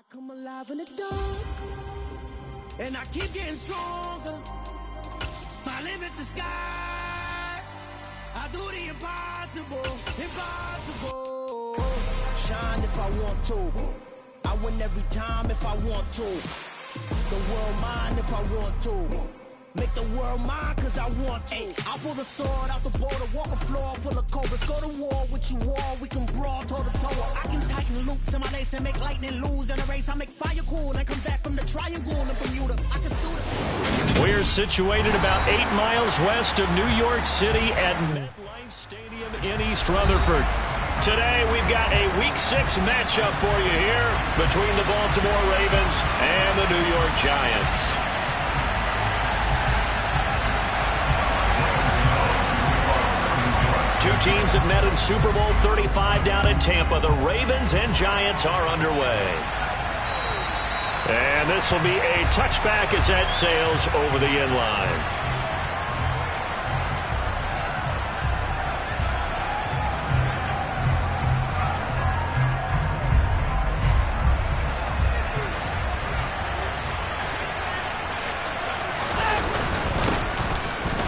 Come alive in the dark, and I keep getting stronger. My limit's the sky. I do the impossible, impossible. Shine if I want to. I win every time if I want to. The world mine if I want to. Make the world mine cause I want to. I pull the sword out the border, walk a floor full of cobras. Go to war with you all, we can brawl toe to toe. I can tighten loops in my lace and make lightning lose in a race. I make fire cool and come back from the triangle and Bermuda. I can suit it. We're situated about 8 miles west of New York City at MetLife Stadium in East Rutherford. Today we've got a Week 6 matchup for you here between the Baltimore Ravens and the New York Giants. Two teams have met in Super Bowl 35 down in Tampa. The Ravens and Giants are underway. And this will be a touchback as that sails over the end line.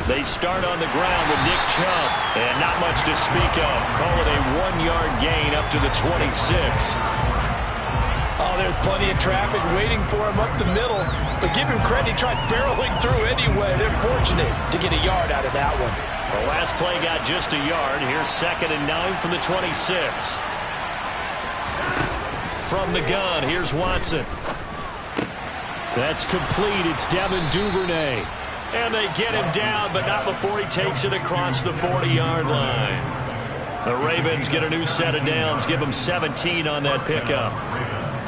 They start on the ground with Nick Chubb, and not much to speak of. Call it a 1-yard gain up to the 26. Oh, there's plenty of traffic waiting for him up the middle. But give him credit, he tried barreling through anyway. They're fortunate to get a yard out of that one. The last play got just a yard. Here's 2nd and 9 from the 26. From the gun, here's Watson. That's complete. It's Devin Duvernay. And they get him down, but not before he takes it across the 40-yard line. The Ravens get a new set of downs, give them 17 on that pickup.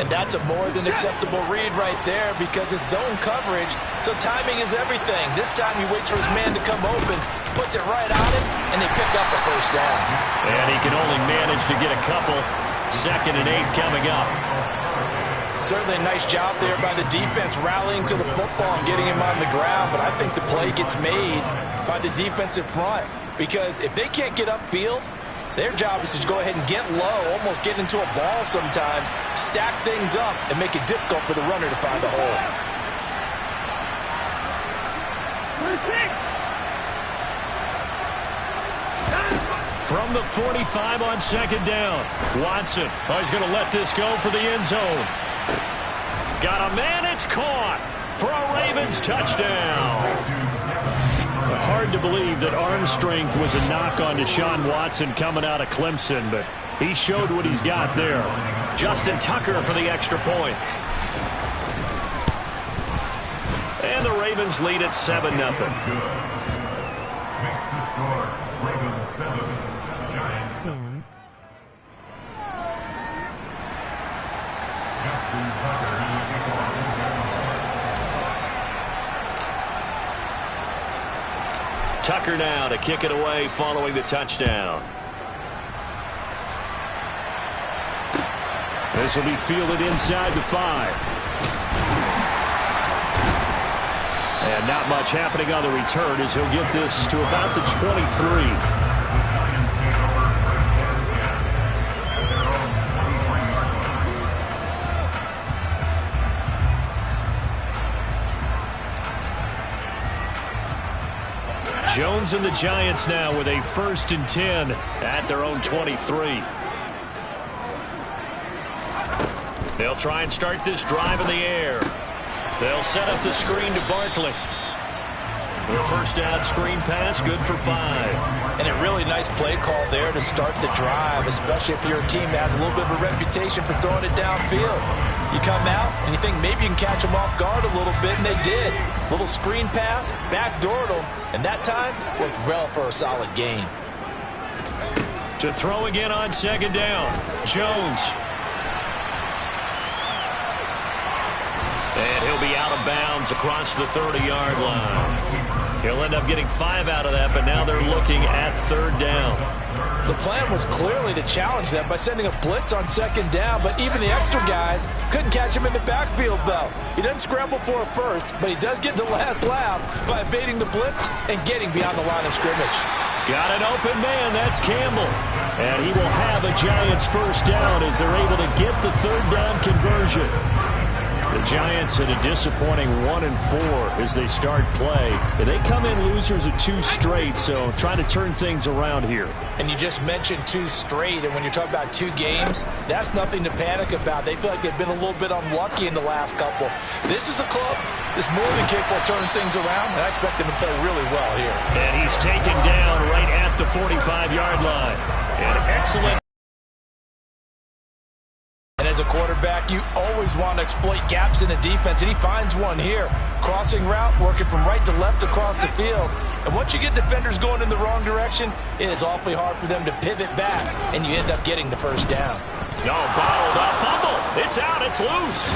And that's a more than acceptable read right there because it's zone coverage, so timing is everything. This time he waits for his man to come open, puts it right on him, and they pick up a first down. And he can only manage to get a couple. 2nd and 8 coming up. Certainly a nice job there by the defense rallying to the football and getting him on the ground, but I think the play gets made by the defensive front because if they can't get upfield, their job is to go ahead and get low, almost get into a ball sometimes, stack things up, and make it difficult for the runner to find a hole. From the 45 on 2nd down, Watson. Oh, he's going to let this go for the end zone. Got a man, it's caught for a Ravens touchdown. Hard to believe that arm strength was a knock on Deshaun Watson coming out of Clemson, but he showed what he's got there. Justin Tucker for the extra point. And the Ravens lead at 7-0. Ravens 7, Giants 9. Justin Tucker. Tucker now to kick it away following the touchdown. This will be fielded inside the 5. And not much happening on the return as he'll get this to about the 23. Jones and the Giants now with a 1st and 10 at their own 23. They'll try and start this drive in the air. They'll set up the screen to Barkley. Their first down screen pass, good for 5. And a really nice play call there to start the drive, especially if you're a team that has a little bit of a reputation for throwing it downfield. You come out and you think maybe you can catch them off guard a little bit, and they did. Little screen pass, backdoored them, and that time worked well for a solid gain. To throw again on second down. Jones. And he'll be out of bounds across the 30-yard line. He'll end up getting 5 out of that, but now they're looking at third down. The plan was clearly to challenge them by sending a blitz on second down, but even the extra guys couldn't catch him in the backfield, though. He doesn't scramble for a first, but he does get the last laugh by evading the blitz and getting beyond the line of scrimmage. Got an open man. That's Campbell. And he will have a Giants first down as they're able to get the third down conversion. The Giants at a disappointing 1-4 as they start play. They come in losers of 2 straight, so trying to turn things around here. And you just mentioned 2 straight, and when you're talking about 2 games, that's nothing to panic about. They feel like they've been a little bit unlucky in the last couple. This is a club that's more than capable of turning things around, and I expect them to play really well here. And he's taken down right at the 45-yard line. An excellent. And as a quarterback, you always want to exploit gaps in the defense, and he finds one here. Crossing route, working from right to left across the field. And once you get defenders going in the wrong direction, it is awfully hard for them to pivot back, and you end up getting the first down. No, bottled up. Fumble. It's out. It's loose.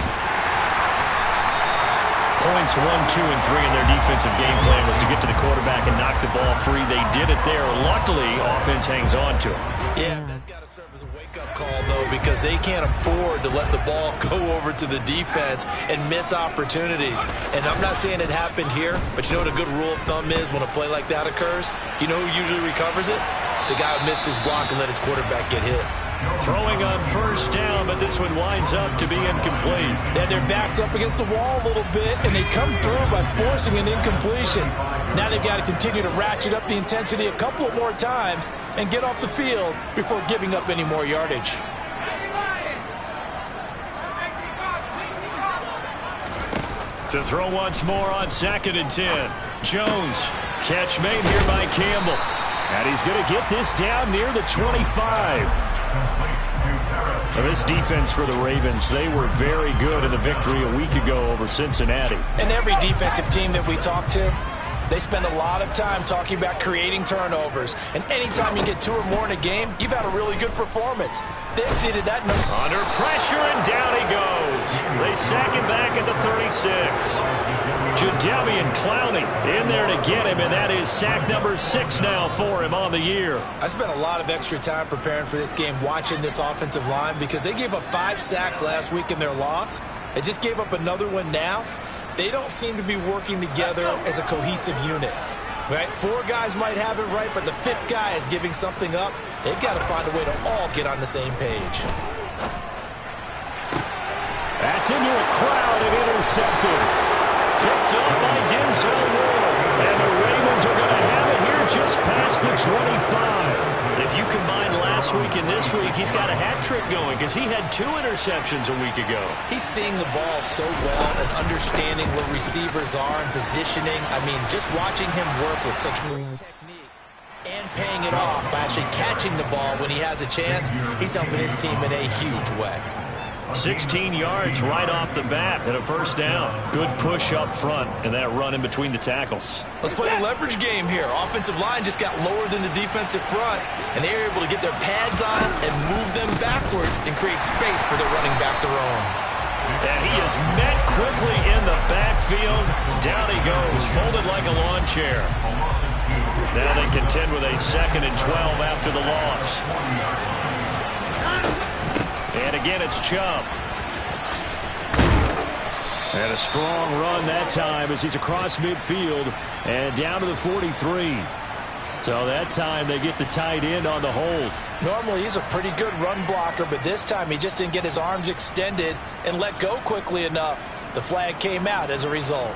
Points 1, 2, and 3 in their defensive game plan was to get to the quarterback and knock the ball free. They did it there. Luckily, offense hangs on to it. Yeah, that's got to serve as a wake-up call, though, because they can't afford to let the ball go over to the defense and miss opportunities. And I'm not saying it happened here, but you know what a good rule of thumb is when a play like that occurs? You know who usually recovers it? The guy who missed his block and let his quarterback get hit. Throwing on first down, but this one winds up to be incomplete. Yeah, their back's up against the wall a little bit, and they come through by forcing an incompletion. Now they've got to continue to ratchet up the intensity a couple of more times and get off the field before giving up any more yardage. To throw once more on 2nd and 10. Jones. Catch made here by Campbell. And he's going to get this down near the 25. This defense for the Ravens, they were very good in the victory a week ago over Cincinnati. And every defensive team that we talk to, they spend a lot of time talking about creating turnovers. And anytime you get 2 or more in a game, you've had a really good performance. They exceeded that number. Under pressure, and down he goes. They sack him back at the 36. Jadeveon Clowney in there to get him, and that is sack number 6 now for him on the year. I spent a lot of extra time preparing for this game, watching this offensive line, because they gave up 5 sacks last week in their loss. They just gave up another one now. They don't seem to be working together as a cohesive unit. Right? 4 guys might have it right, but the 5th guy is giving something up. They've got to find a way to all get on the same page. That's into a crowd and intercepted. Picked up by Denzel Ward. And the Ravens are going to have it here just past the 25. If you combine last week and this week, he's got a hat trick going because he had 2 interceptions a week ago. He's seeing the ball so well and understanding where receivers are and positioning. I mean, just watching him work with such great technique and paying it off by actually catching the ball when he has a chance, he's helping his team in a huge way. 16 yards right off the bat and a first down. Good push up front and that run in between the tackles. Let's play a leverage game here. Offensive line just got lower than the defensive front, and they were able to get their pads on and move them backwards and create space for their running back to roam. And he is met quickly in the backfield. Down he goes, folded like a lawn chair. Now they contend with a 2nd and 12 after the loss. And again, it's Chubb. And a strong run that time as he's across midfield and down to the 43. So that time they get the tight end on the hold. Normally he's a pretty good run blocker, but this time he just didn't get his arms extended and let go quickly enough. The flag came out as a result.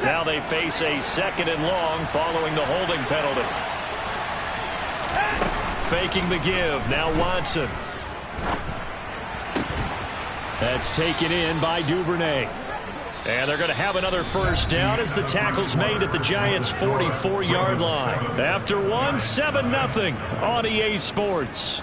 Now they face a 2nd and long following the holding penalty. Faking the give. Now Watson. That's taken in by Duvernay. And they're going to have another first down as the tackle's made at the Giants' 44-yard line. After 7-0 on EA Sports.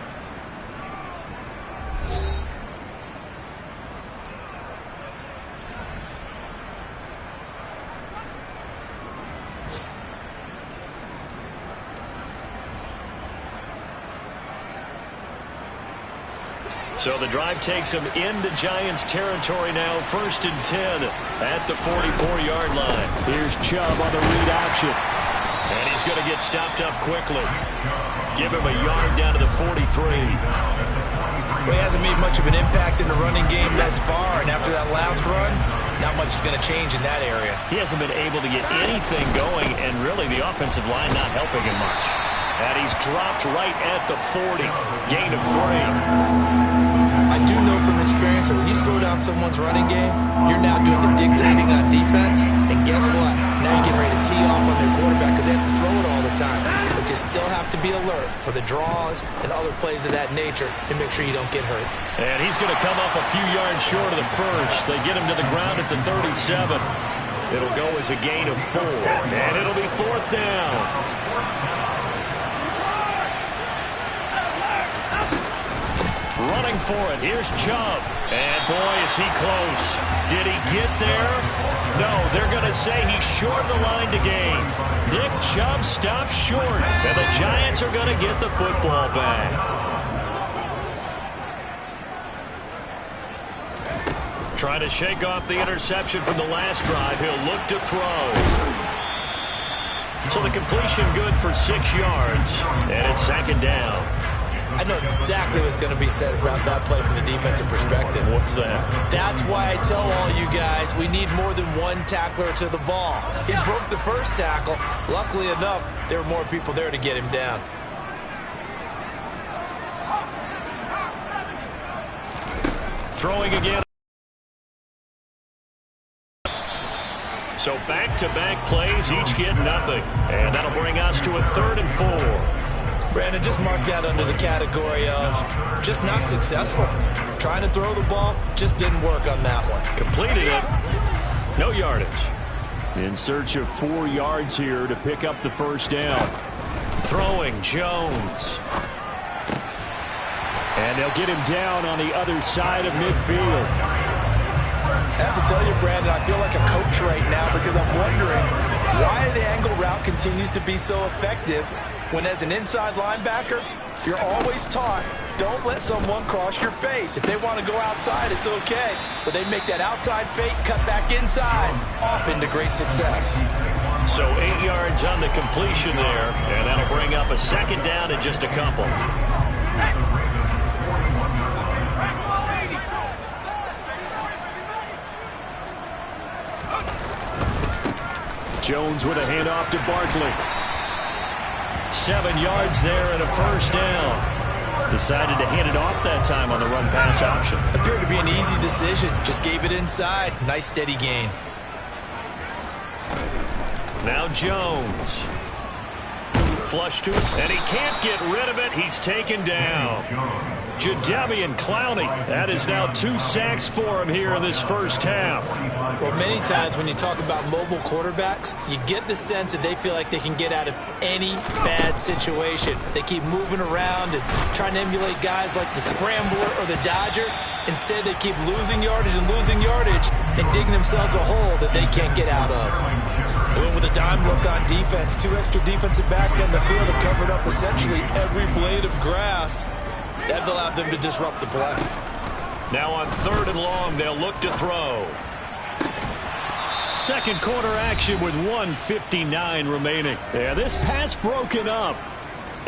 So the drive takes him into Giants territory now, 1st and 10 at the 44-yard line. Here's Chubb on the read option. And he's going to get stopped up quickly. Give him a yard down to the 43. Well, he hasn't made much of an impact in the running game thus far, and after that last run, not much is going to change in that area. He hasn't been able to get anything going, and really the offensive line not helping him much. And he's dropped right at the 40. Gain of 3. I do know from experience that when you slow down someone's running game, you're now doing the dictating on defense, and guess what? Now you're getting ready to tee off on their quarterback because they have to throw it all the time. But you still have to be alert for the draws and other plays of that nature to make sure you don't get hurt. And he's going to come up a few yards short of the first. They get him to the ground at the 37. It'll go as a gain of 4, and it'll be 4th down. Running for it. Here's Chubb. And boy, is he close. Did he get there? No, they're going to say he's short of the line to gain. Nick Chubb stops short. And the Giants are going to get the football back. Trying to shake off the interception from the last drive. He'll look to throw. So the completion good for 6 yards. And it's 2nd down. I know exactly what's going to be said about that play from the defensive perspective. What's that? That's why I tell all you guys we need more than one tackler to the ball. He broke the first tackle. Luckily enough, there were more people there to get him down. Throwing again. So back-to-back plays, each get nothing. And that'll bring us to a 3rd and 4. Brandon, just mark that under the category of just not successful. Trying to throw the ball, just didn't work on that one. Completed it. No yardage. In search of 4 yards here to pick up the first down. Throwing Jones. And they'll get him down on the other side of midfield. I have to tell you, Brandon, I feel like a coach right now because I'm wondering why the angle route continues to be so effective when as an inside linebacker, you're always taught, don't let someone cross your face. If they want to go outside, it's okay. But they make that outside fake, cut back inside, off into great success. So 8 yards on the completion there, and that'll bring up a 2nd down and just a couple. Jones with a handoff to Barkley. 7 yards there and a first down. Decided to hand it off that time on the run-pass option. Appeared to be an easy decision. Just gave it inside. Nice steady gain. Now Jones. Flush to it, and he can't get rid of it. He's taken down. Jadeveon Clowney. That is now 2 sacks for him here in this first half. Well, many times when you talk about mobile quarterbacks, you get the sense that they feel like they can get out of any bad situation. They keep moving around and trying to emulate guys like the Scrambler or the Dodger. Instead, they keep losing yardage and digging themselves a hole that they can't get out of. They went with a dime look on defense. 2 extra defensive backs on the field have covered up essentially every blade of grass. That allowed them to disrupt the play. Now on 3rd and long, they'll look to throw. Second quarter action with 1:59 remaining. Yeah, this pass broken up.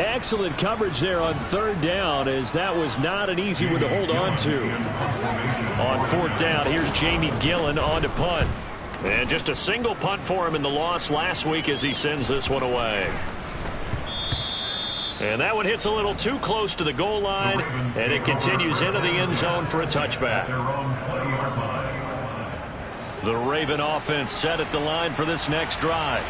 Excellent coverage there on 3rd down, as that was not an easy one to hold on to. On 4th down, here's Jamie Gillen on to punt. And just a single punt for him in the loss last week as he sends this one away. And that one hits a little too close to the goal line, and it continues into the end zone for a touchback. The Raven offense set at the line for this next drive.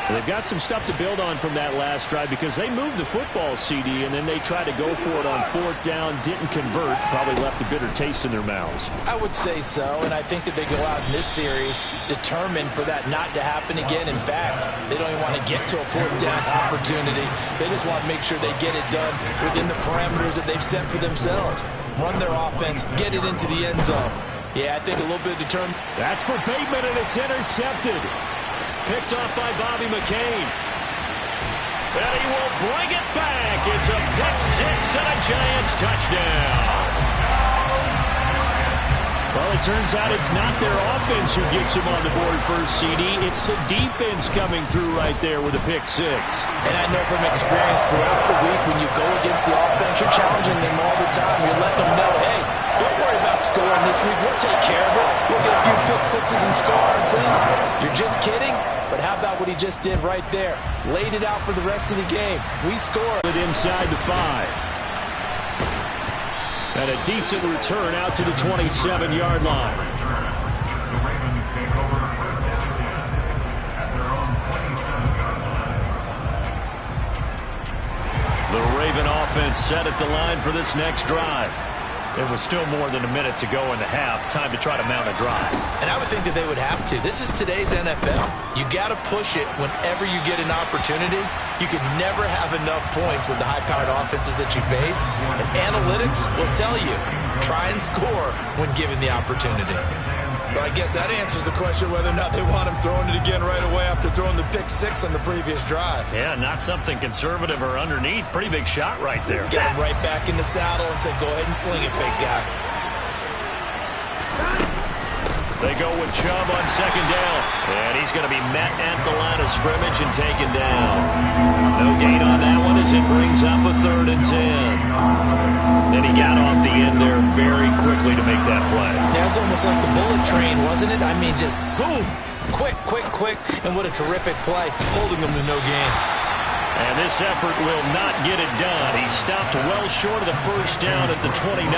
They've got some stuff to build on from that last drive because they moved the football, CD, and then they tried to go for it on 4th down, didn't convert, probably left a bitter taste in their mouths. I would say so, and I think that they go out in this series determined for that not to happen again. In fact, they don't even want to get to a 4th down opportunity. They just want to make sure they get it done within the parameters that they've set for themselves. Run their offense, get it into the end zone. Yeah, I think a little bit of determined. That's for Bateman, and it's intercepted. Picked off by Bobby McCain. And he will bring it back. It's a pick 6 and a Giants touchdown. Well, it turns out it's not their offense who gets them on the board first, CD. It's the defense coming through right there with a pick six. And I know from experience throughout the week, when you go against the offense, you're challenging them all the time. You're letting them know, hey, don't worry about scoring this week. We'll take care of it. We'll get a few pick sixes and score ourselves. You're just kidding? But how about what he just did right there? Laid it out for the rest of the game. We score. Inside the 5. And a decent return out to the 27-yard line. The Ravens take over first down again at their own 27-yard line. The Raven offense set at the line for this next drive. It was still more than a minute to go in the half. Time to try to mount a drive. And I would think that they would have to. This is today's NFL. You got to push it whenever you get an opportunity. You can never have enough points with the high-powered offenses that you face. And analytics will tell you, try and score when given the opportunity. But I guess that answers the question whether or not they want him throwing it again right away after throwing the pick six on the previous drive. Yeah, not something conservative or underneath. Pretty big shot right there. Get him right back in the saddle and say, go ahead and sling it, big guy. They go with Chubb on second down. And he's going to be met at the line of scrimmage and taken down. No gain on that one as it brings up a 3rd and 10. Then he got off the end there very quickly to make that play. Yeah, it was almost like the bullet train, wasn't it? I mean, just zoom. Quick, quick, quick. And what a terrific play, holding them to no gain. And this effort will not get it done. He stopped well short of the first down at the 29.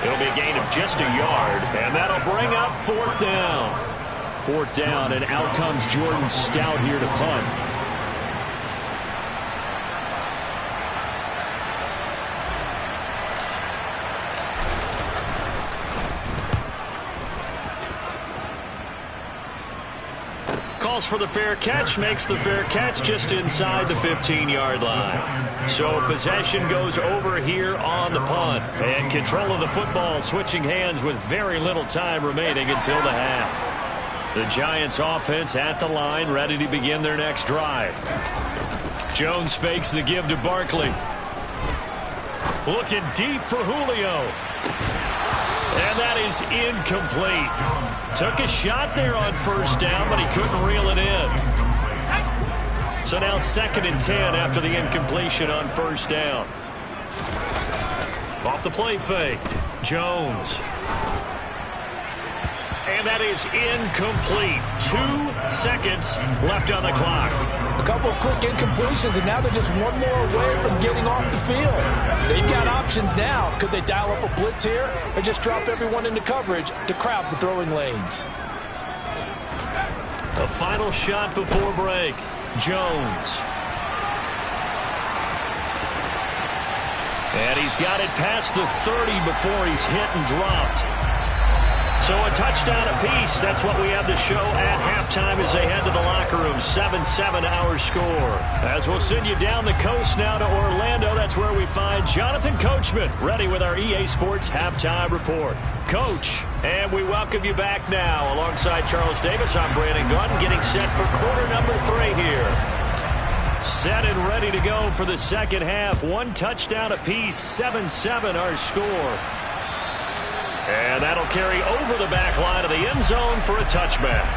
It'll be a gain of just a yard, and that'll bring up 4th down. 4th down, and out comes Jordan Stout here to punt. Calls for the fair catch, makes the fair catch just inside the 15-yard line. So possession goes over here on the punt. And control of the football switching hands with very little time remaining until the half. The Giants offense at the line, ready to begin their next drive. Jones fakes the give to Barkley. Looking deep for Julio. And that is incomplete. Took a shot there on first down, but he couldn't reel it in. So now 2nd and 10 after the incompletion on first down. Off the play fake, Jones. And that is incomplete. 2 seconds left on the clock. A couple of quick incompletions, and now they're just one more away from getting off the field. They've got options now. Could they dial up a blitz here or just drop everyone into coverage to crowd the throwing lanes? A final shot before break. Jones. And he's got it past the 30 before he's hit and dropped. So a touchdown apiece. That's what we have to show at halftime as they head to the locker room. 7-7 our score. As we'll send you down the coast now to Orlando, that's where we find Jonathan Coachman, ready with our EA Sports Halftime Report. Coach, and we welcome you back now. Alongside Charles Davis, I'm Brandon Gunn, getting set for quarter number 3 here. Set and ready to go for the second half. 1 touchdown apiece, 7-7 our score. And that'll carry over the back line of the end zone for a touchback.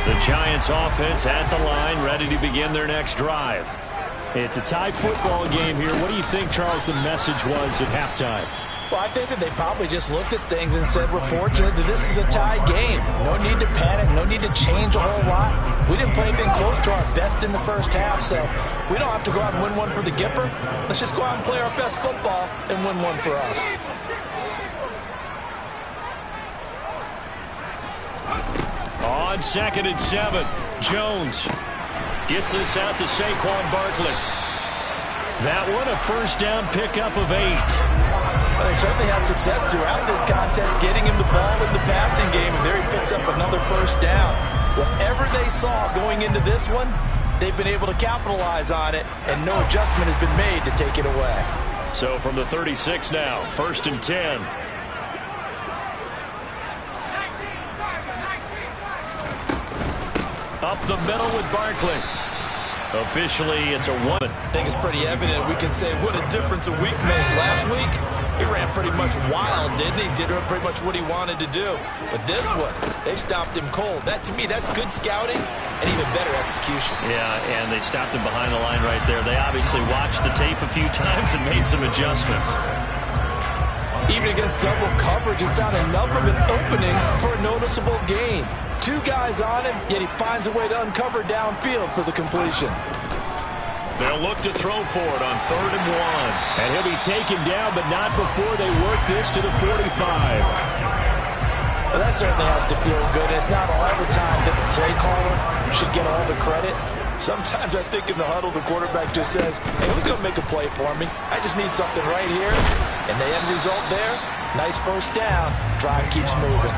The Giants offense at the line, ready to begin their next drive. It's a tie football game here. What do you think, Charles, the message was at halftime? Well, I think that they probably just looked at things and said, we're fortunate that this is a tied game. No need to panic. No need to change a whole lot. We didn't play anything close to our best in the first half, so we don't have to go out and win one for the Gipper. Let's just go out and play our best football and win one for us. On 2nd and 7, Jones gets this out to Saquon Barkley. That one, a first down pickup of 8. Well, they certainly had success throughout this contest, getting him the ball in the passing game, and there he picks up another first down. Whatever they saw going into this one, they've been able to capitalize on it, and no adjustment has been made to take it away. So from the 36 now, 1st and 10. Up the middle with Barkley. Officially, it's a 1. I think it's pretty evident. We can say what a difference a week makes. Last week, he ran pretty much wild, didn't he? Did pretty much what he wanted to do. But this one, they stopped him cold. That, to me, that's good scouting and even better execution. Yeah, and they stopped him behind the line right there. They obviously watched the tape a few times and made some adjustments. Even against double coverage, he found enough of an opening for a noticeable gain. 2 guys on him, yet he finds a way to uncover downfield for the completion. They'll look to throw for it on 3rd and 1. And he'll be taken down, but not before they work this to the 45. Well, that certainly has to feel good. It's not all the time that the play caller should get all the credit. Sometimes I think in the huddle, the quarterback just says, hey, who's going to make a play for me? I just need something right here. And the end result there, nice first down. Drive keeps moving.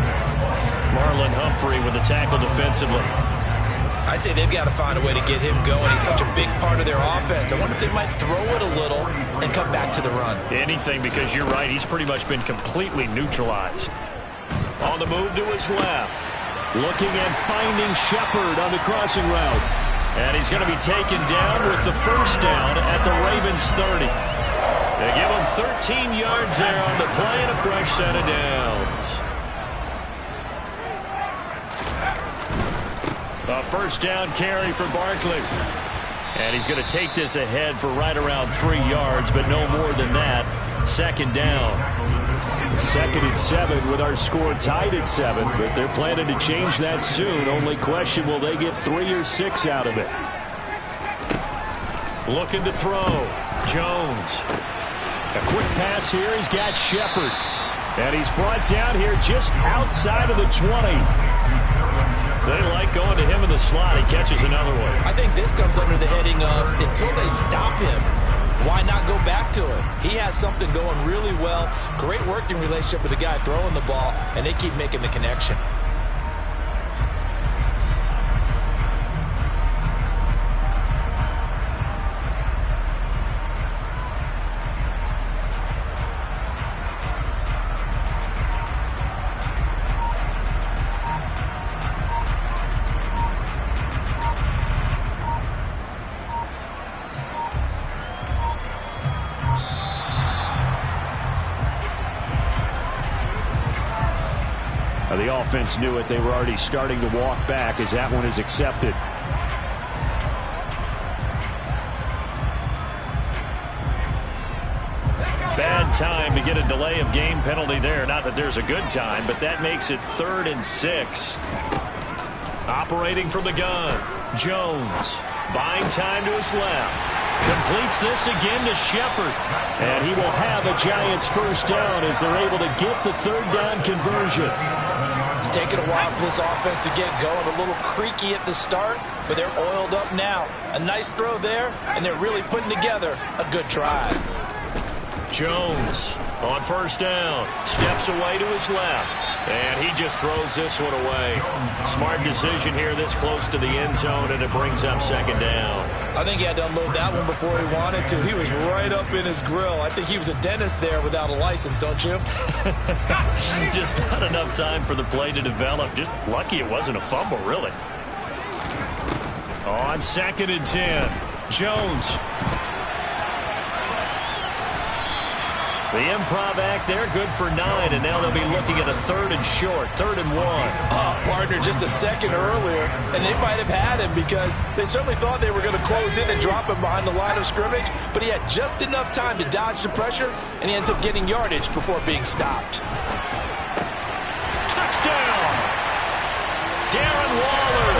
Marlon Humphrey with the tackle defensively. I'd say they've got to find a way to get him going. He's such a big part of their offense. I wonder if they might throw it a little and come back to the run. Anything, because you're right. He's pretty much been completely neutralized. On the move to his left. Looking and finding Shepard on the crossing route. And he's going to be taken down with the first down at the Ravens 30. They give him 13 yards there on the play and a fresh set of downs. A first down carry for Barkley. And he's going to take this ahead for right around 3 yards, but no more than that. 2nd down. 2nd and 7 with our score tied at 7, but they're planning to change that soon. Only question, will they get 3 or 6 out of it? Looking to throw. Jones. A quick pass here. He's got Shepard. And he's brought down here just outside of the 20. They like going to him in the slot. He catches another one. I think this comes under the heading of until they stop him, why not go back to it? He has something going really well. Great working relationship with the guy throwing the ball, and they keep making the connection. The offense knew it. They were already starting to walk back as that one is accepted. Bad time to get a delay of game penalty there. Not that there's a good time, but that makes it 3rd and 6. Operating from the gun. Jones buying time to his left. Completes this again to Shepard. And he will have a Giants first down as they're able to get the 3rd down conversion. It's taken a while for this offense to get going. A little creaky at the start, but they're oiled up now. A nice throw there, and they're really putting together a good drive. Jones on first down. Steps away to his left. And he just throws this one away. Smart decision here this close to the end zone, and it brings up 2nd down. I think he had to unload that one before he wanted to. He was right up in his grill. I think he was a dentist there without a license, don't you? Just not enough time for the play to develop. Just lucky it wasn't a fumble, really. On 2nd and 10, Jones. The improv act there, good for 9, and now they'll be looking at a 3rd and short, 3rd and 1. Oh, partner, just a second earlier, and they might have had him because they certainly thought they were going to close in and drop him behind the line of scrimmage, but he had just enough time to dodge the pressure, and he ends up getting yardage before being stopped. Touchdown! Darren Waller,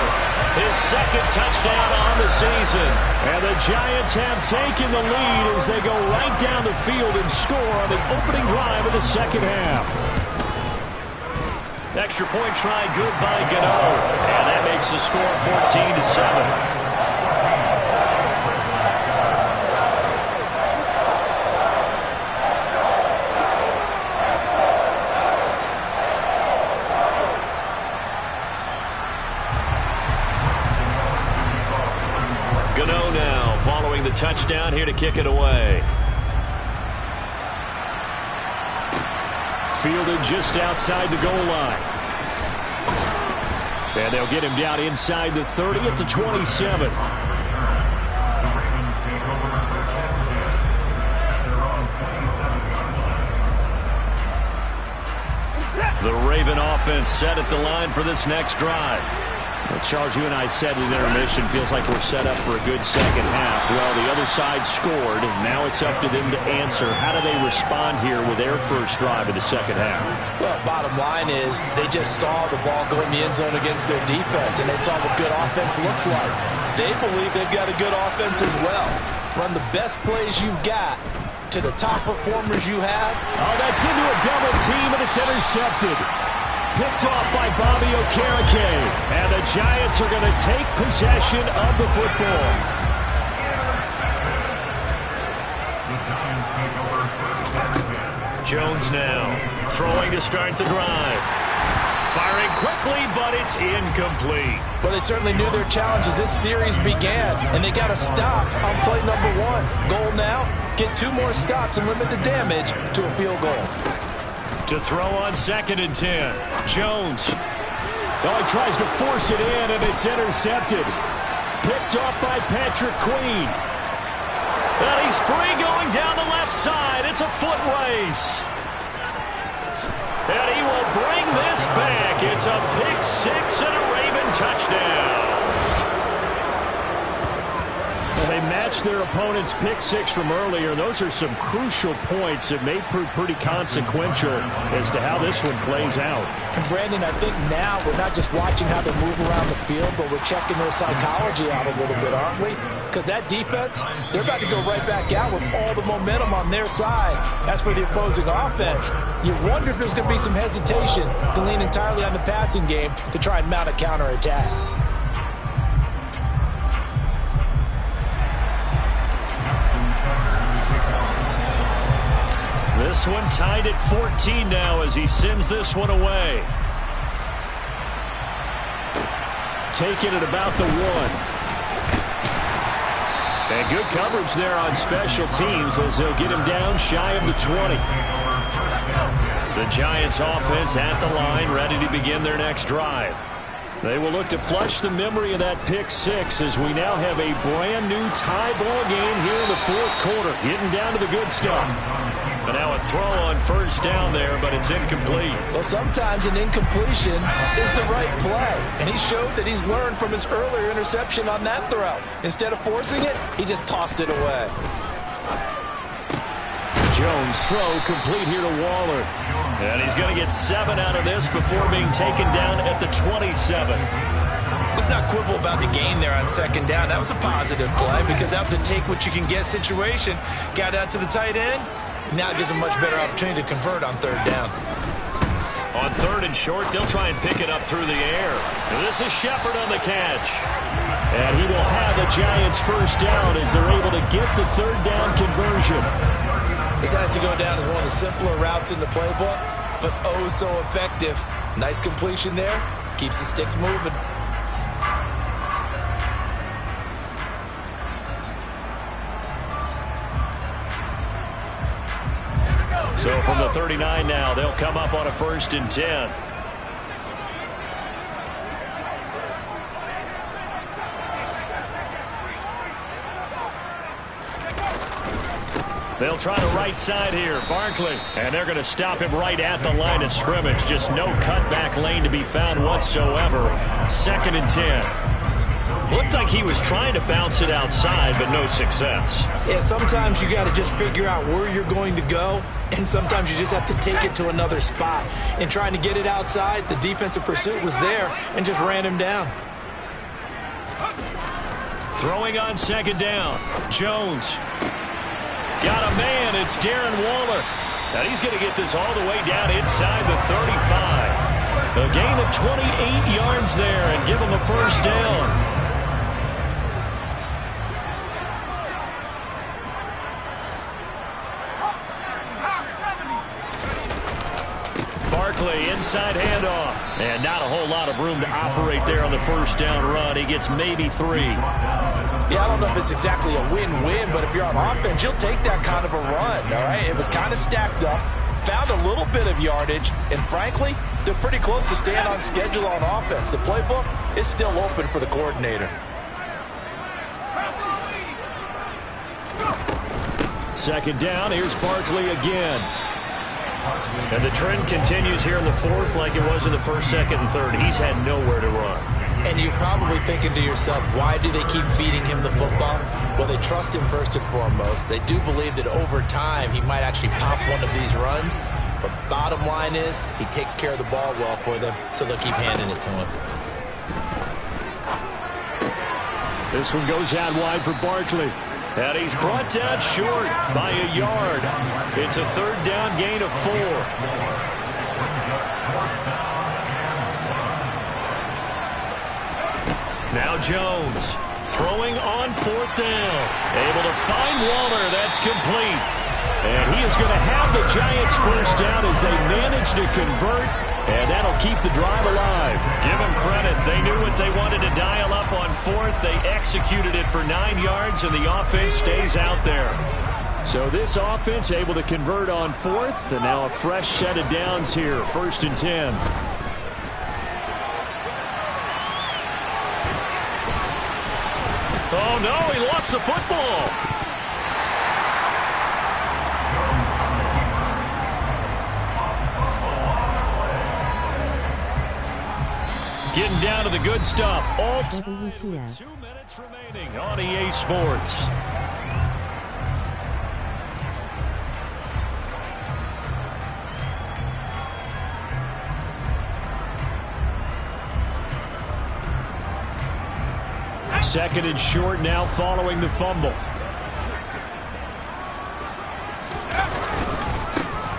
his 2nd touchdown on the season. And the Giants have taken the lead as they go right down the field and score on the opening drive of the 2nd half. Extra point try good by Gano. And that makes the score 14-7. Gano now following the touchdown here to kick it away. Fielded just outside the goal line. And they'll get him down inside the 30 at the 27. The Raven offense set at the line for this next drive. Well, Charles, you and I said in intermission, feels like we're set up for a good second half. Well, the other side scored. Now it's up to them to answer. How do they respond here with their first drive of the second half? Well, bottom line is they just saw the ball go in the end zone against their defense, and they saw what good offense looks like. They believe they've got a good offense as well. Run the best plays you've got to the top performers you have. Oh, that's into a double team, and it's intercepted. Picked off by Bobby Okereke. And the Giants are going to take possession of the football. The Giants take over first down and 10. Jones now throwing to start the drive. Firing quickly, but it's incomplete. Well, they certainly knew their challenge as this series began, and they got to stop on play number 1. Goal now, get 2 more stops and limit the damage to a field goal. To throw on 2nd and 10. Jones. Oh, he tries to force it in, and it's intercepted. Picked off by Patrick Queen. And he's free going down the left side. It's a foot race. And he will bring this back. It's a pick 6 and a Raven touchdown. Well, they matched their opponent's pick 6 from earlier. Those are some crucial points that may prove pretty consequential as to how this one plays out. And Brandon, I think now we're not just watching how they move around the field, but we're checking their psychology out a little bit, aren't we? Because that defense, they're about to go right back out with all the momentum on their side. As for the opposing offense, you wonder if there's going to be some hesitation to lean entirely on the passing game to try and mount a counterattack. This one tied at 14 now as he sends this one away. Taking it about the 1. And good coverage there on special teams as they'll get him down shy of the 20. The Giants offense at the line, ready to begin their next drive. They will look to flush the memory of that pick 6 as we now have a brand new tie ball game here in the 4th quarter. Getting down to the good stuff. But now a throw on 1st down there, but it's incomplete. Well, sometimes an incompletion is the right play. And he showed that he's learned from his earlier interception on that throw. Instead of forcing it, he just tossed it away. Jones throw complete here to Waller. And he's going to get 7 out of this before being taken down at the 27. Let's not quibble about the gain there on 2nd down. That was a positive play because that was a take-what-you-can-get situation. Got out to the tight end. Now it gives them much better opportunity to convert on 3rd down. On 3rd and short, they'll try and pick it up through the air. This is Shepard on the catch. And he will have the Giants 1st down as they're able to get the 3rd down conversion. This has to go down as one of the simpler routes in the playbook, but oh so effective. Nice completion there. Keeps the sticks moving. So from the 39 now, they'll come up on a 1st and 10. They'll try the right side here, Barkley. And they're going to stop him right at the line of scrimmage. Just no cutback lane to be found whatsoever. 2nd and 10. Looked like he was trying to bounce it outside, but no success. Yeah, sometimes you got to just figure out where you're going to go, and sometimes you just have to take it to another spot. In trying to get it outside, the defensive pursuit was there and just ran him down. Throwing on 2nd down. Jones. Got a man. It's Darren Waller. And he's going to get this all the way down inside the 35. A gain of 28 yards there and give him a 1st down. Barkley, inside handoff. And not a whole lot of room to operate there on the 1st down run. He gets maybe 3. Yeah, I don't know if it's exactly a win-win, but if you're on offense, you'll take that kind of a run, all right? It was kind of stacked up, found a little bit of yardage, and frankly, they're pretty close to staying on schedule on offense. The playbook is still open for the coordinator. 2nd down, here's Barkley again. And the trend continues here in the fourth like it was in the first, second, and third. He's had nowhere to run. And you're probably thinking to yourself, why do they keep feeding him the football? Well, they trust him first and foremost. They do believe that over time he might actually pop one of these runs. But bottom line is he takes care of the ball well for them, so they'll keep handing it to him. This one goes out wide for Barkley. And he's brought down short by a yard. It's a third down gain of 4. Now Jones throwing on 4th down. Able to find Waller. That's complete. And he is going to have the Giants first down as they manage to convert. And that'll keep the drive alive. Give them credit. They knew what they wanted to dial up on 4th. They executed it for 9 yards, and the offense stays out there. So this offense able to convert on 4th, and now a fresh set of downs here, 1st and 10. Oh, no, he lost the football. Getting down to the good stuff. All 2 minutes remaining on EA Sports. Second and short now following the fumble.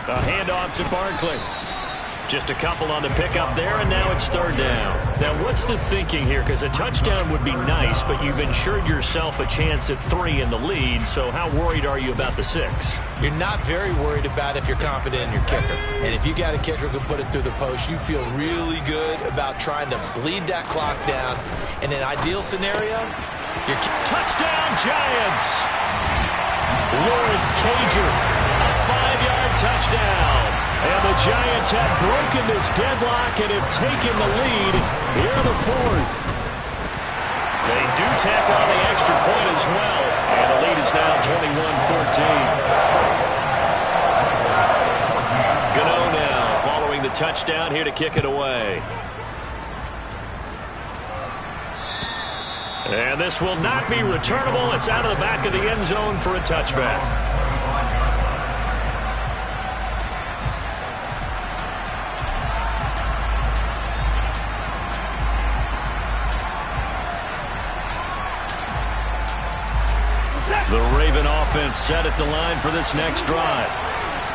A handoff to Barkley. Just a couple on the pickup there, and now it's 3rd down. Now, what's the thinking here? Because a touchdown would be nice, but you've ensured yourself a chance at 3 in the lead, so how worried are you about the 6? You're not very worried about if you're confident in your kicker. And if you got a kicker who can put it through the post, you feel really good about trying to bleed that clock down. In an ideal scenario, your touchdown Giants! Lawrence Cager, a 5-yard touchdown. And the Giants have broken this deadlock and have taken the lead here in the 4th. They do tack on the extra point as well. And the lead is now 21-14. Gano now following the touchdown here to kick it away. And this will not be returnable. It's out of the back of the end zone for a touchback. The Raven offense set at the line for this next drive.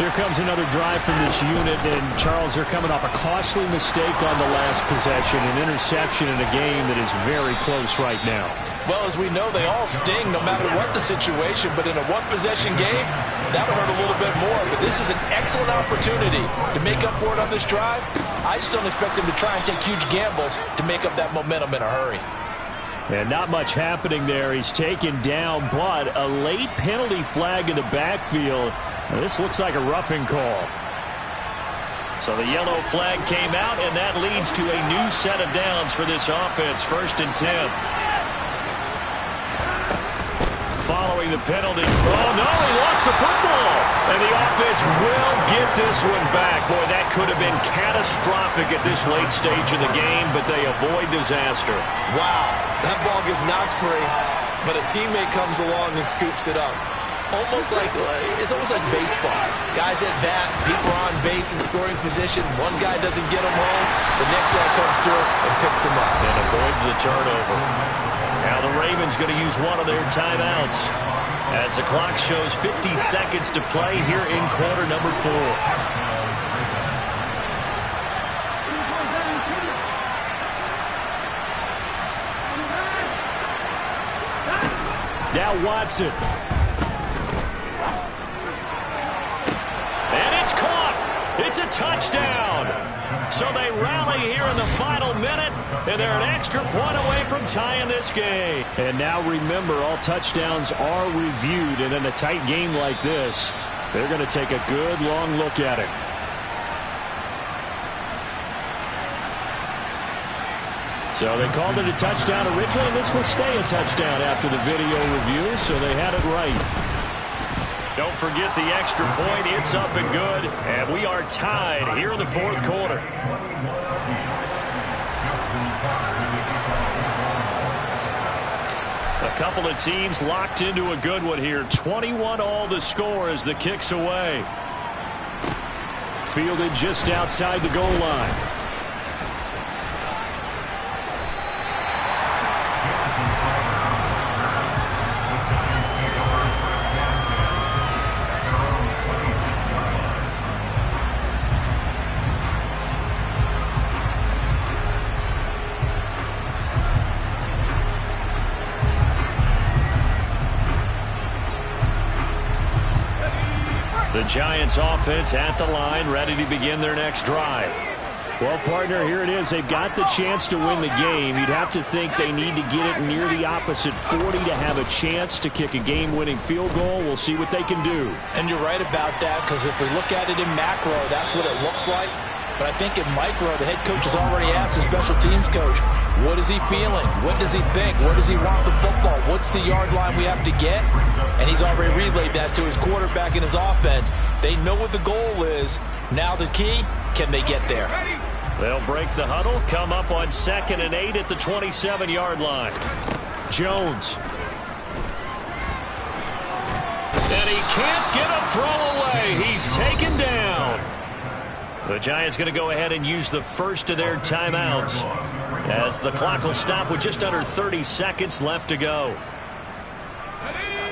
Here comes another drive from this unit, and Charles, they're coming off a costly mistake on the last possession, an interception in a game that is very close right now. Well, as we know, they all sting no matter what the situation, but in a one-possession game, that'll hurt a little bit more. But this is an excellent opportunity to make up for it on this drive. I just don't expect them to try and take huge gambles to make up that momentum in a hurry. And not much happening there. He's taken down, but a late penalty flag in the backfield. Now, this looks like a roughing call. So the yellow flag came out, and that leads to a new set of downs for this offense. 1st and 10. Following the penalty. Oh, no, he lost the football. And the offense will get this one back. Boy, that could have been catastrophic at this late stage of the game, but they avoid disaster. Wow, that ball gets knocked free, but a teammate comes along and scoops it up. It's almost like baseball. Guys at bat, people are on base in scoring position. One guy doesn't get him home. The next guy comes through and picks him up. And avoids the turnover. Now the Ravens going to use one of their timeouts as the clock shows 50 seconds to play here in quarter number 4. Now Watson. And it's caught. It's a touchdown. So they rally here in the final minute, and they're an extra point away from tying this game. And now remember, all touchdowns are reviewed, and in a tight game like this, they're going to take a good long look at it. So they called it a touchdown originally, and this will stay a touchdown after the video review, so they had it right. Don't forget the extra point. It's up and good. And we are tied here in the fourth quarter. A couple of teams locked into a good one here. 21-all the score as the kick's away. Fielded just outside the goal line. The Giants offense at the line, ready to begin their next drive. Well, partner, here it is. They've got the chance to win the game. You'd have to think they need to get it near the opposite 40 to have a chance to kick a game-winning field goal. We'll see what they can do. And you're right about that, because if we look at it in macro, that's what it looks like. But I think in micro, the head coach has already asked the special teams coach, what is he feeling? What does he think? Where does he want the football? What's the yard line we have to get? And he's already relayed that to his quarterback and his offense. They know what the goal is. Now the key, can they get there? They'll break the huddle, come up on 2nd and 8 at the 27-yard line. Jones. And he can't get a throw away. He's taken down. The Giants going to go ahead and use the first of their timeouts as the clock will stop with just under 30 seconds left to go.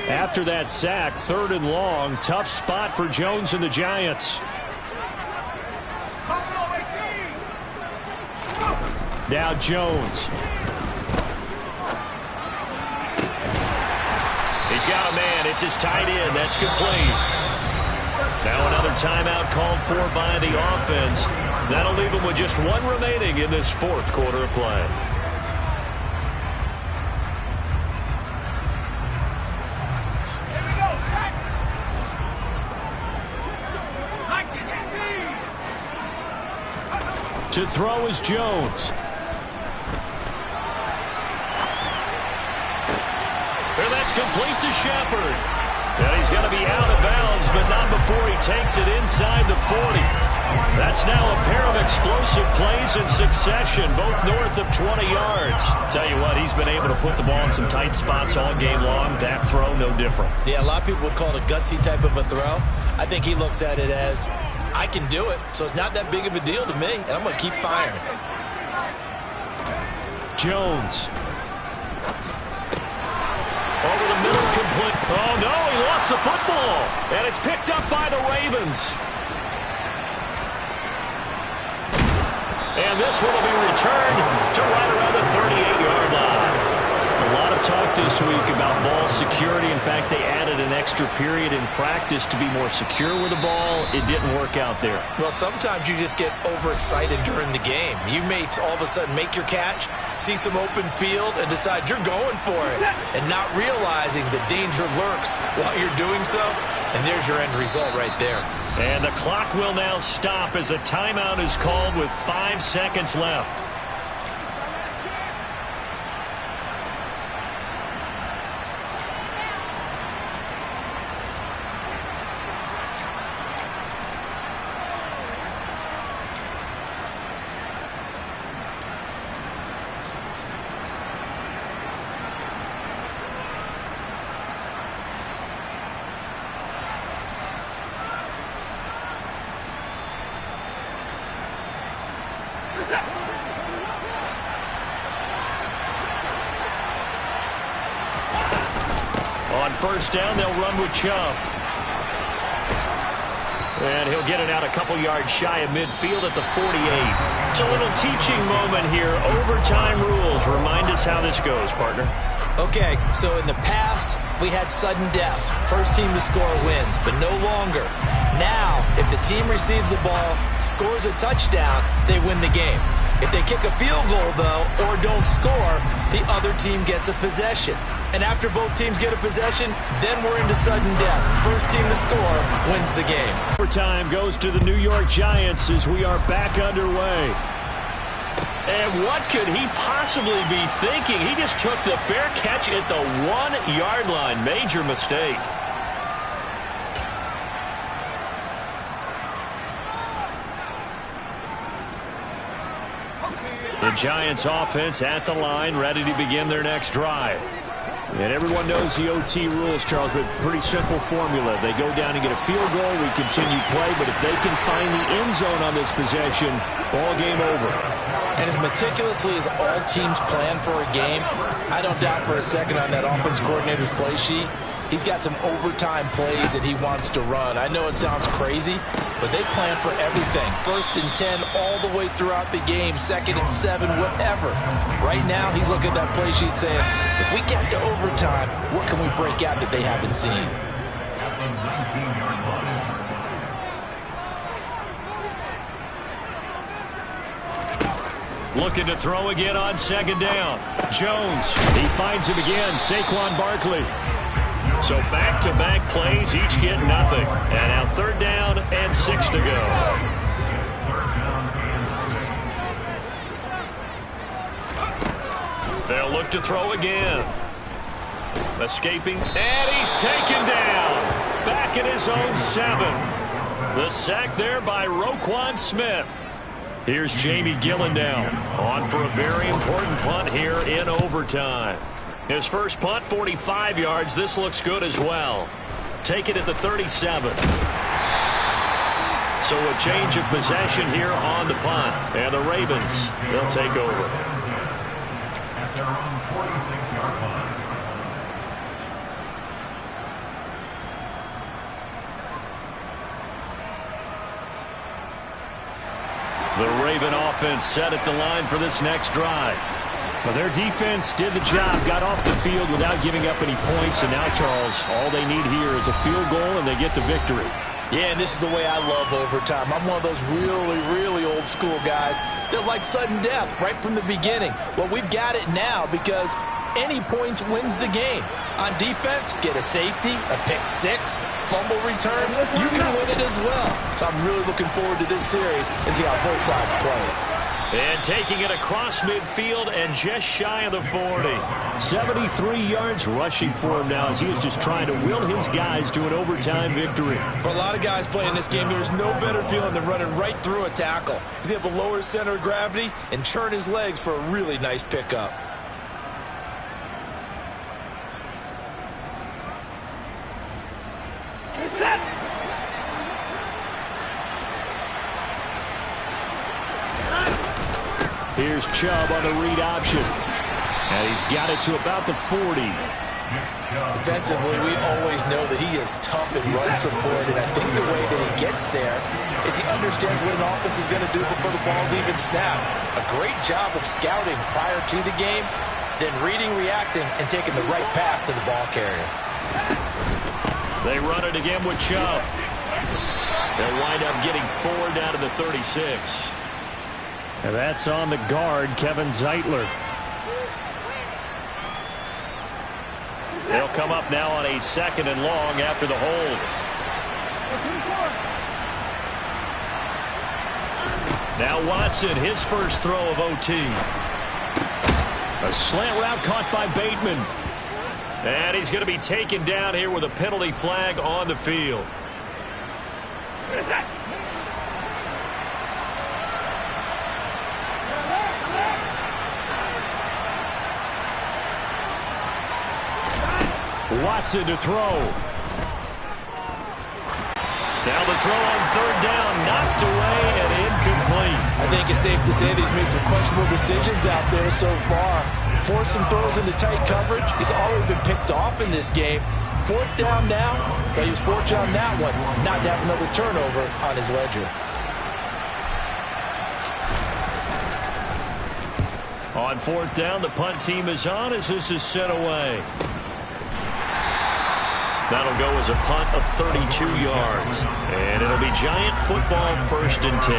After that sack, 3rd and long, tough spot for Jones and the Giants. Now Jones. He's got a man. It's his tight end. That's complete. Now another timeout called for by the offense. That'll leave them with just one remaining in this fourth quarter of play. To throw is Jones. And that's complete to Shepard. And he's going to be out of bounds, but not before he takes it inside the 40. That's now a pair of explosive plays in succession, both north of 20 yards. Tell you what, he's been able to put the ball in some tight spots all game long. That throw, no different. Yeah, a lot of people would call it a gutsy type of a throw. I think he looks at it as, I can do it, so it's not that big of a deal to me, and I'm going to keep firing. Jones. Over the middle, complete. Oh, no, he lost the football. And it's picked up by the Ravens. And this one will be returned to right around the 38-yard line. A lot of talk this week about ball security. In fact, they added an extra period in practice to be more secure with the ball. It didn't work out there. Well, sometimes you just get overexcited during the game. You may all of a sudden make your catch, see some open field, and decide you're going for it, and not realizing the danger lurks while you're doing so. And there's your end result right there. And the clock will now stop as a timeout is called with 5 seconds left. On first down, they'll run with Chubb. And he'll get it out a couple yards shy of midfield at the 48. It's a little teaching moment here. Overtime rules. Remind us how this goes, partner. Okay, so in the past, we had sudden death. First team to score wins, but no longer. Now, if the team receives the ball, scores a touchdown, they win the game. If they kick a field goal, though, or don't score, the other team gets a possession. And after both teams get a possession, then we're into sudden death. First team to score wins the game. Overtime goes to the New York Giants as we are back underway. And what could he possibly be thinking? He just took the fair catch at the 1-yard line. Major mistake. The Giants offense at the line, ready to begin their next drive. And everyone knows the OT rules, Charles, but pretty simple formula. They go down and get a field goal, we continue play, but if they can find the end zone on this possession, ball game over. And as meticulously as all teams plan for a game, I don't doubt for a second on that offense coordinator's play sheet, he's got some overtime plays that he wants to run. I know it sounds crazy, but they plan for everything. 1st and 10 all the way throughout the game, 2nd and 7, whatever. Right now, he's looking at that play sheet saying, if we get to overtime, what can we break out that they haven't seen? Looking to throw again on 2nd down. Jones, he finds him again, Saquon Barkley. So back-to-back plays, each get nothing. And now 3rd down and 6 to go. They'll look to throw again. Escaping, and he's taken down. Back at his own 7. The sack there by Roquan Smith. Here's Jamie Gillen down, on for a very important punt here in overtime. His first punt, 45 yards. This looks good as well. Take it at the 37. So a change of possession here on the punt. And the Ravens, they'll take over. At their own 46-yard line. The Raven offense set at the line for this next drive. Well, their defense did the job, got off the field without giving up any points, and now, Charles, all they need here is a field goal, and they get the victory. Yeah, and this is the way I love overtime. I'm one of those really, really old school guys that like sudden death right from the beginning. Well, we've got it now because any points wins the game. On defense, get a safety, a pick 6, fumble return, you can win it as well. So I'm really looking forward to this series and see how both sides play it. And taking it across midfield and just shy of the 40. 73 yards rushing for him now as he is just trying to will his guys to an overtime victory. For a lot of guys playing this game, there's no better feeling than running right through a tackle. He's able to lower his center of gravity and churn his legs for a really nice pickup. Here's Chubb on the read option. And he's got it to about the 40. Defensively, we always know that he is tough in run support, and I think the way that he gets there is he understands what an offense is going to do before the ball's even snapped. A great job of scouting prior to the game, then reading, reacting, and taking the right path to the ball carrier. They run it again with Chubb. They'll wind up getting 4 down to the 36. And that's on the guard, Kevin Zeitler. They'll come up now on a 2nd and long after the hold. Now Watson, his first throw of OT. A slant route caught by Bateman. And he's going to be taken down here with a penalty flag on the field. Watson to throw. Now the throw on 3rd down, knocked away and incomplete. I think it's safe to say that he's made some questionable decisions out there so far. Forced some throws into tight coverage. He's already been picked off in this game. 4th down now, but he was fortunate on that one not to have another turnover on his ledger. On 4th down, the punt team is on as this is set away. That'll go as a punt of 32 yards. And it'll be Giant football, 1st and 10.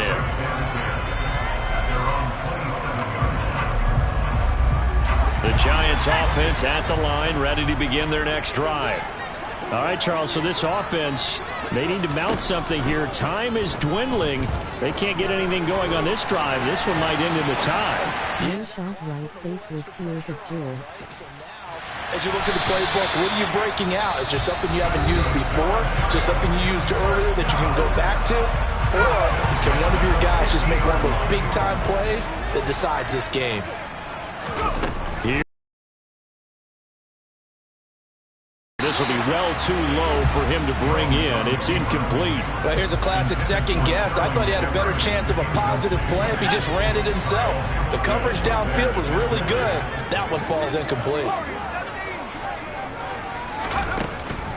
The Giants offense at the line, ready to begin their next drive. All right, Charles, so this offense, they need to mount something here. Time is dwindling. They can't get anything going on this drive. This one might end in the tie. One shot right face with tears of joy. As you look at the playbook, what are you breaking out? Is there something you haven't used before? Is there something you used earlier that you can go back to? Or can one of your guys just make one of those big-time plays that decides this game. This will be well too low for him to bring in. It's incomplete. But here's a classic second guess. I thought he had a better chance of a positive play if he just ran it himself. The coverage downfield was really good. That one falls incomplete.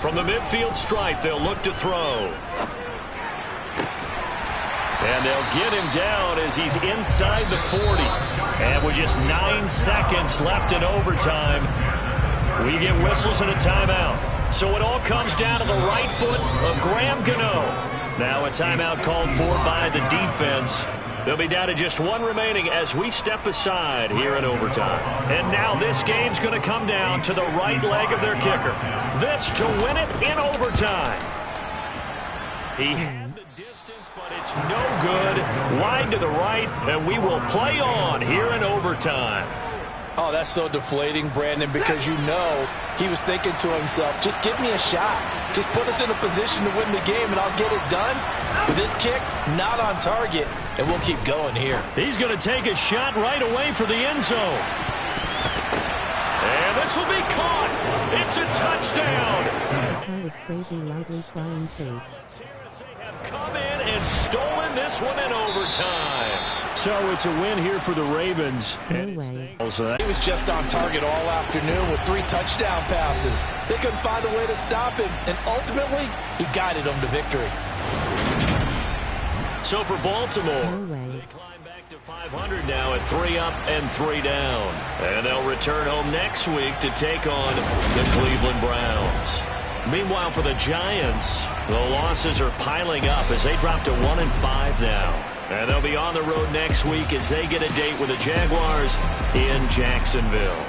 From the midfield stripe, they'll look to throw. And they'll get him down as he's inside the 40. And with just 9 seconds left in overtime, we get whistles and a timeout. So it all comes down to the right foot of Graham Gano. Now a timeout called for by the defense. They'll be down to just one remaining as we step aside here in overtime. And now this game's going to come down to the right leg of their kicker. This to win it in overtime. He had the distance, but it's no good. Wide to the right, and we will play on here in overtime. Oh, that's so deflating, Brandon, because you know he was thinking to himself, just give me a shot. Just put us in a position to win the game, and I'll get it done. This kick, not on target, and we'll keep going here. He's going to take a shot right away for the end zone. And this will be caught. It's a touchdown. His crazy, loudly crying face. Have come in and stolen this one in overtime. So it's a win here for the Ravens. No way. He was just on target all afternoon with 3 touchdown passes. They couldn't find a way to stop him, and ultimately, he guided them to victory. So for Baltimore, No way. they climb back to 500 now at 3 up and 3 down. And they'll return home next week to take on the Cleveland Browns. Meanwhile, for the Giants, the losses are piling up as they drop to 1-5 now. And they'll be on the road next week as they get a date with the Jaguars in Jacksonville.